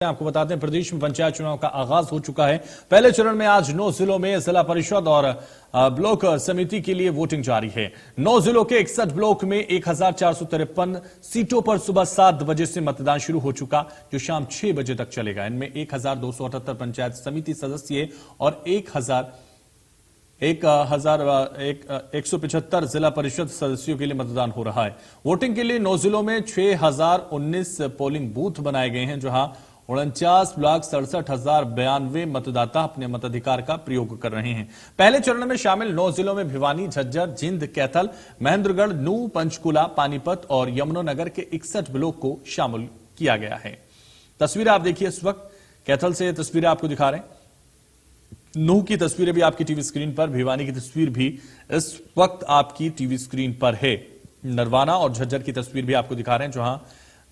आपको बताते हैं प्रदेश में पंचायत चुनाव का आगाज हो चुका है। पहले चरण में आज 9 जिलों में जिला परिषद और ब्लॉक समिति के लिए वोटिंग जारी है। 9 जिलों के 61 ब्लॉक में 1453 सीटों पर सुबह 7 बजे से मतदान शुरू हो चुका, जो शाम 6 बजे तक चलेगा। इनमें 1278 पंचायत समिति सदस्य और 1,175 जिला परिषद सदस्यों के लिए मतदान हो रहा है। वोटिंग के लिए 9 जिलों में 6019 पोलिंग बूथ बनाए गए हैं, जहां 49,67,092 मतदाता अपने मताधिकार का प्रयोग कर रहे हैं। पहले चरण में शामिल 9 जिलों में भिवानी, झज्जर, जिंद, कैथल, महेंद्रगढ़, नूंह, पंचकुला, पानीपत और यमुनानगर के 61 ब्लॉक को शामिल किया गया है। तस्वीरें आप देखिए इस वक्त, कैथल से तस्वीरें आपको दिखा रहे हैं, नूंह की तस्वीरें भी आपकी टीवी स्क्रीन पर, भिवानी की तस्वीर भी इस वक्त आपकी टीवी स्क्रीन पर है। नरवाना और झज्जर की तस्वीर भी आपको दिखा रहे हैं, जहां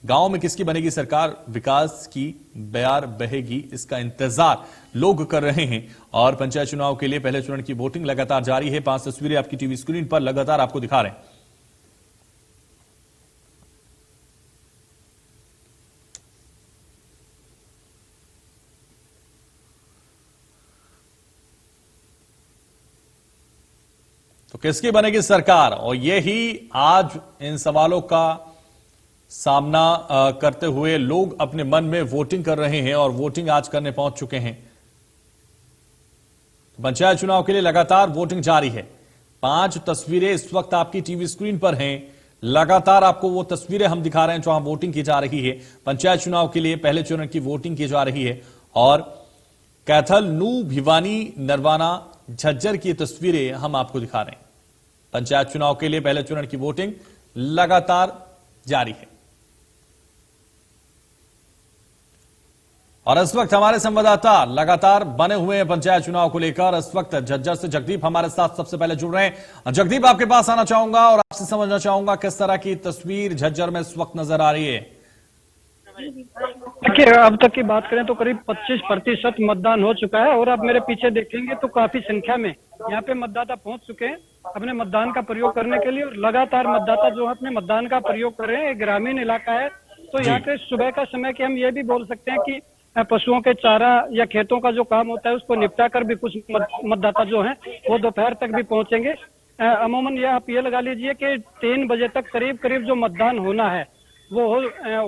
गांव में किसकी बनेगी सरकार, विकास की बयार बहेगी, इसका इंतजार लोग कर रहे हैं। और पंचायत चुनाव के लिए पहले चरण की वोटिंग लगातार जारी है। 5 तस्वीरें आपकी टीवी स्क्रीन पर लगातार आपको दिखा रहे हैं। तो किसकी बनेगी सरकार, और यही आज इन सवालों का सामना करते हुए लोग अपने मन में वोटिंग कर रहे हैं और वोटिंग आज करने पहुंच चुके हैं। पंचायत चुनाव के लिए लगातार वोटिंग जारी है। 5 तस्वीरें इस वक्त आपकी टीवी स्क्रीन पर हैं। लगातार आपको वो तस्वीरें हम दिखा रहे हैं जहां वोटिंग की जा रही है। पंचायत चुनाव के लिए पहले चरण की वोटिंग की जा रही है और कैथल, नूंह, भिवानी, नरवाना, झज्जर की तस्वीरें हम आपको दिखा रहे हैं। पंचायत चुनाव के लिए पहले चरण की वोटिंग लगातार जारी है। और इस वक्त हमारे संवाददाता लगातार बने हुए हैं पंचायत चुनाव को लेकर। इस वक्त झज्जर से जगदीप हमारे साथ सबसे पहले जुड़ रहे हैं। जगदीप, आपके पास आना चाहूंगा और आपसे समझना चाहूंगा किस तरह की तस्वीर झज्जर में इस वक्त नजर आ रही है। देखिए, अब तक की बात करें तो करीब 25% मतदान हो चुका है और आप मेरे पीछे देखेंगे तो काफी संख्या में यहाँ पे मतदाता पहुंच चुके हैं अपने मतदान का प्रयोग करने के लिए। और लगातार मतदाता जो है अपने मतदान का प्रयोग कर रहे हैं। एक ग्रामीण इलाका है तो यहाँ पे सुबह का समय कि हम ये भी बोल सकते हैं कि पशुओं के चारा या खेतों का जो काम होता है उसको निपटा कर भी कुछ मतदाता जो हैं वो दोपहर तक भी पहुंचेंगे। अमूमन ये आप ये लगा लीजिए कि 3 बजे तक करीब जो मतदान होना है वो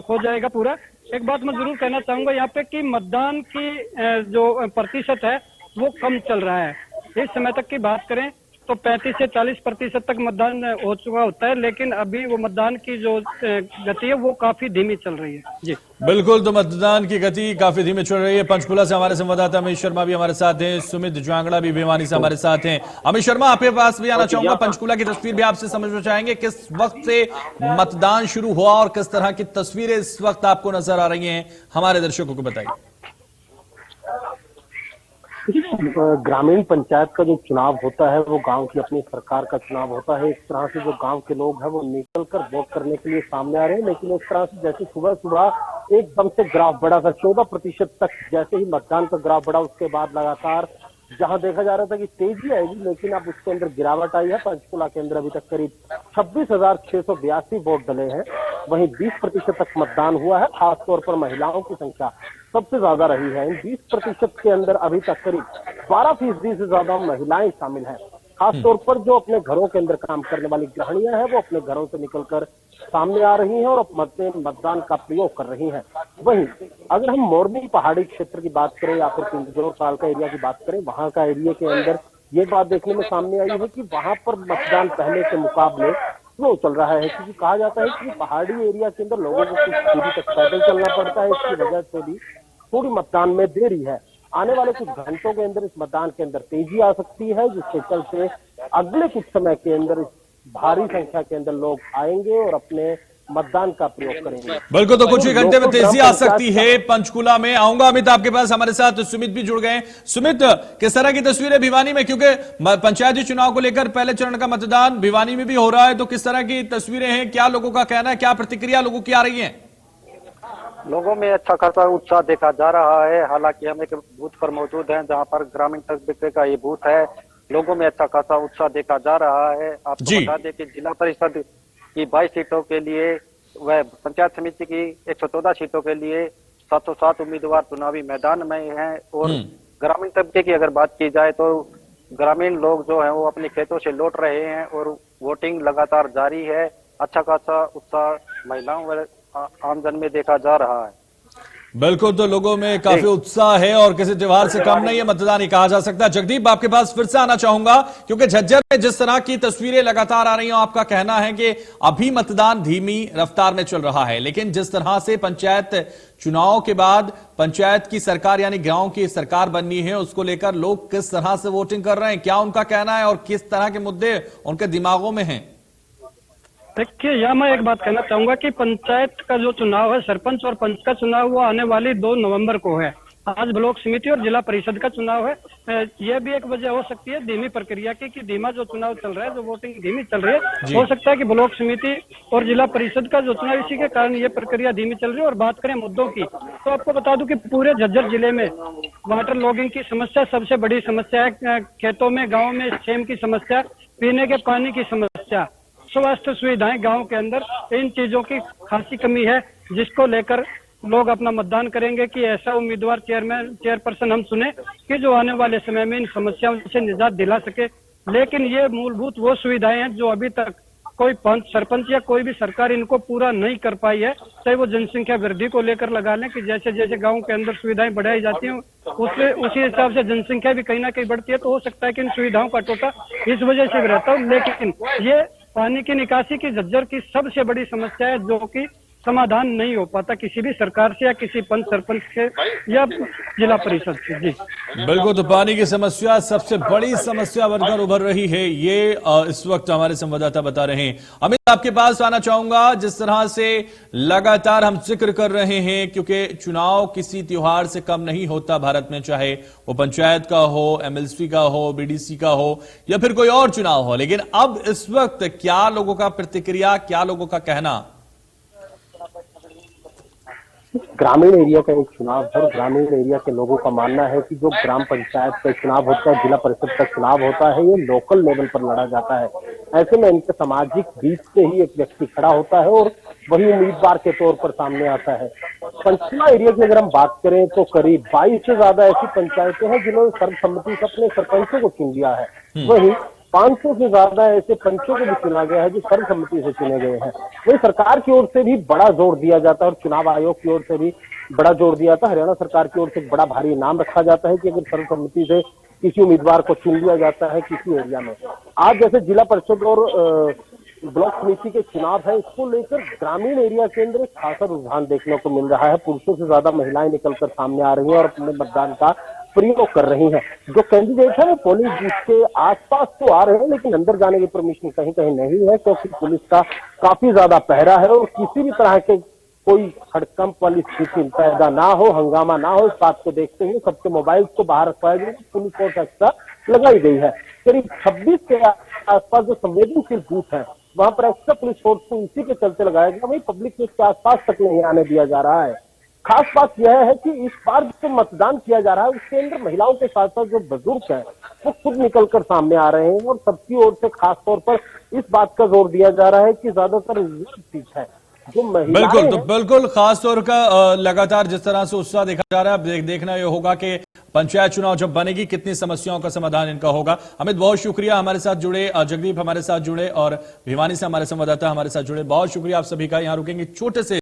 हो जाएगा पूरा। एक बात मैं जरूर कहना चाहूंगा यहाँ पे कि मतदान की जो प्रतिशत है वो कम चल रहा है। इस समय तक की बात करें तो 35 से 40% तक मतदान हो चुका होता है, लेकिन अभी वो मतदान की जो गति है वो काफी धीमी चल रही है। जी बिल्कुल, तो मतदान की गति काफी धीमी चल रही है। पंचकुला से हमारे संवाददाता अमित शर्मा भी हमारे साथ हैं, सुमित जांगड़ा भी भिवानी से हमारे साथ हैं। अमित शर्मा, आपके पास भी आना चाहूंगा, पंचकुला की तस्वीर भी आपसे समझना चाहेंगे। किस वक्त से मतदान शुरू हुआ और किस तरह की तस्वीरें इस वक्त आपको नजर आ रही हैं, हमारे दर्शकों को बताइए। ग्रामीण पंचायत का जो चुनाव होता है वो गांव की अपनी सरकार का चुनाव होता है। इस तरह से जो गांव के लोग हैं वो निकल कर वोट करने के लिए सामने आ रहे हैं, लेकिन इस तरह से जैसे सुबह एकदम से ग्राफ बढ़ा था 14% तक, जैसे ही मतदान का ग्राफ बढ़ा उसके बाद लगातार जहां देखा जा रहा था कि तेजी आएगी, लेकिन अब उसके अंदर गिरावट आई है। पंचकुला के अंदर अभी तक करीब 26,682 वोट डले हैं, वहीं 20% तक मतदान हुआ है। खासतौर पर महिलाओं की संख्या सबसे ज्यादा रही है। इन 20% के अंदर अभी तक करीब 12% से ज्यादा महिलाएं शामिल हैं। खासतौर पर जो अपने घरों के अंदर काम करने वाली गृहणियां हैं वो अपने घरों से निकलकर सामने आ रही हैं और मतदान का प्रयोग कर रही हैं। वहीं अगर हम मोरनी पहाड़ी क्षेत्र की बात करें या फिर पिंजौर साल का एरिया की बात करें, वहां का एरिया के अंदर ये बात देखने में सामने आई है कि वहां पर मतदान पहले के मुकाबले स्लो चल रहा है, क्योंकि कहा जाता है कि पहाड़ी एरिया के अंदर लोगों को कुछ दूरी तक पैदल चलना पड़ता है। इसकी वजह से भी थोड़ी मतदान में देरी है। आने वाले कुछ घंटों के अंदर इस मतदान के अंदर तेजी आ सकती है, जिसके चलते अगले कुछ समय के अंदर भारी संख्या के अंदर लोग आएंगे और अपने मतदान का प्रयोग करेंगे। बिल्कुल, तो कुछ ही घंटे में तेजी आ सकती है पंचकुला में। आऊंगा अमित आपके पास, हमारे साथ सुमित भी जुड़ गए। सुमित, किस तरह की तस्वीर है भिवानी में, क्योंकि पंचायती चुनाव को लेकर पहले चरण का मतदान भिवानी में भी हो रहा है, तो किस तरह की तस्वीरें हैं, क्या लोगों का कहना है, क्या प्रतिक्रिया लोगों की आ रही है? लोगों में अच्छा खासा उत्साह देखा जा रहा है। हालांकि हम एक बूथ पर मौजूद हैं जहां पर ग्रामीण तस्वीर का ये बूथ है। लोगों में अच्छा खासा उत्साह देखा जा रहा है। आपको बता दें कि जिला परिषद की 22 सीटों के लिए वह पंचायत समिति की 114 सीटों के लिए साथों साथ उम्मीदवार चुनावी मैदान में हैं। और ग्रामीण तबके की अगर बात की जाए तो ग्रामीण लोग जो हैं वो अपने खेतों से लौट रहे हैं और वोटिंग लगातार जारी है। अच्छा खासा उत्साह महिलाओं व आमजन में देखा जा रहा है। बिल्कुल, तो लोगों में काफी उत्साह है और किसी त्योहार से कम नहीं है, मतदान ही कहा जा सकता है। जगदीप, आपके पास फिर से आना चाहूंगा क्योंकि झज्जर में जिस तरह की तस्वीरें लगातार आ रही हैं, आपका कहना है कि अभी मतदान धीमी रफ्तार में चल रहा है, लेकिन जिस तरह से पंचायत चुनाव के बाद पंचायत की सरकार यानी गांव की सरकार बननी है, उसको लेकर लोग किस तरह से वोटिंग कर रहे हैं, क्या उनका कहना है और किस तरह के मुद्दे उनके दिमागों में हैं? देखिए, यह मैं एक बात कहना चाहूंगा कि पंचायत का जो चुनाव है, सरपंच और पंच का चुनाव, वो आने वाली 2 नवंबर को है। आज ब्लॉक समिति और जिला परिषद का चुनाव है। यह भी एक वजह हो सकती है धीमी प्रक्रिया की, कि धीमा जो चुनाव चल रहा है, जो वोटिंग धीमी चल रही है, हो सकता है कि ब्लॉक समिति और जिला परिषद का जो चुनाव, इसी के कारण ये प्रक्रिया धीमी चल रही है। और बात करें मुद्दों की, तो आपको बता दूं कि पूरे झज्जर जिले में वाटर लॉगिंग की समस्या सबसे बड़ी समस्या है। खेतों में, गाँव में सेम की समस्या, पीने के पानी की समस्या, स्वास्थ्य सुविधाएं गांव के अंदर, इन चीजों की खासी कमी है, जिसको लेकर लोग अपना मतदान करेंगे कि ऐसा उम्मीदवार चेयरपर्सन हम चुने कि जो आने वाले समय में इन समस्याओं से निजात दिला सके। लेकिन ये मूलभूत वो सुविधाएं हैं जो अभी तक कोई पंच, सरपंच या कोई भी सरकार इनको पूरा नहीं कर पाई है। चाहे वो जनसंख्या वृद्धि को लेकर लगा लें कि जैसे जैसे गांव के अंदर सुविधाएं बढ़ाई जाती हैं, उसी हिसाब से जनसंख्या भी कहीं ना कहीं बढ़ती है। तो हो सकता है कि इन सुविधाओं का टोटा इस वजह से भी रहता है। लेकिन ये पानी की निकासी की झज्जर की सबसे बड़ी समस्या है, जो कि समाधान नहीं हो पाता किसी भी सरकार से या किसी पंच सरपंच से या जिला परिषद से। जी बिल्कुल, तो पानी की समस्या सबसे बड़ी समस्या बनकर उभर रही है, ये इस वक्त हमारे संवाददाता बता रहे हैं। अमित, आपके पास आना चाहूंगा। जिस तरह से लगातार हम जिक्र कर रहे हैं, क्योंकि चुनाव किसी त्योहार से कम नहीं होता भारत में, चाहे वो पंचायत का हो, एमएलसी का हो, बीडीसी का हो या फिर कोई और चुनाव हो, लेकिन अब इस वक्त क्या लोगों का प्रतिक्रिया, क्या लोगों का कहना? ग्रामीण एरिया का एक चुनाव है। ग्रामीण एरिया के लोगों का मानना है कि जो ग्राम पंचायत का चुनाव होता है, जिला परिषद का चुनाव होता है, ये लोकल लेवल पर लड़ा जाता है। ऐसे में इनके सामाजिक बीच से ही एक व्यक्ति खड़ा होता है और वही उम्मीदवार के तौर पर सामने आता है। पंचकुला एरिया की अगर हम बात करें तो करीब 22 से ज्यादा ऐसी पंचायतें हैं जिन्होंने सर्वसम्मति से अपने सरपंचों को चुन लिया है। वही 500 से ज्यादा ऐसे पंचों को भी चुना गया है जो सर्वसम्मति से चुने गए हैं। वही सरकार की ओर से भी बड़ा जोर दिया जाता है और चुनाव आयोग की ओर से भी बड़ा जोर दिया था। हरियाणा सरकार की ओर से बड़ा भारी इनाम रखा जाता है कि अगर सर्वसम्मति से किसी उम्मीदवार को चुन लिया जाता है किसी एरिया में। आज जैसे जिला परिषद और ब्लॉक समिति के चुनाव है, इसको लेकर ग्रामीण एरिया के अंदर एक खासा रुझान देखने को मिल रहा है। पुरुषों से ज्यादा महिलाएं निकलकर सामने आ रही हैं और अपने मतदान का प्रयोग कर रही हैं। जो कैंडिडेट है वो पोलिंग बूथ के आसपास तो आ रहे हैं, लेकिन अंदर जाने की परमिशन कहीं कहीं नहीं है, क्योंकि पुलिस का काफी ज्यादा पहरा है और किसी भी तरह के कोई हड़कंप वाली स्थिति पैदा ना हो, हंगामा ना हो, इस बात को देखते हुए सबके मोबाइल को बाहर रखवाया गया, पुलिस फोर्स एक्स्ट्रा लगाई गई है। करीब 26 के आसपास जो संवेदनशील बूथ है, वहां पर एक्स्ट्रा पुलिस फोर्स को इसी के चलते लगाया गया। वही पब्लिक को इसके आसपास तक नहीं आने दिया जा रहा है। खास बात यह है कि इस बार जो मतदान किया जा रहा है उसके अंदर महिलाओं के साथ साथ जो बुजुर्ग हैं वो खुद निकलकर सामने आ रहे हैं और सबकी ओर से खास तौर पर इस बात का जोर दिया जा रहा है कि ज्यादातर सीट है जो बिल्कुल, तो बिल्कुल खास तौर का लगातार जिस तरह से उत्साह देखा जा रहा है, देखना यह होगा कि पंचायत चुनाव जब बनेगी कितनी समस्याओं का समाधान इनका होगा। अमित, बहुत शुक्रिया हमारे साथ जुड़े, जगदीप हमारे साथ जुड़े और भिवानी से हमारे संवाददाता हमारे साथ जुड़े, बहुत शुक्रिया आप सभी का। यहाँ रुकेंगे छोटे से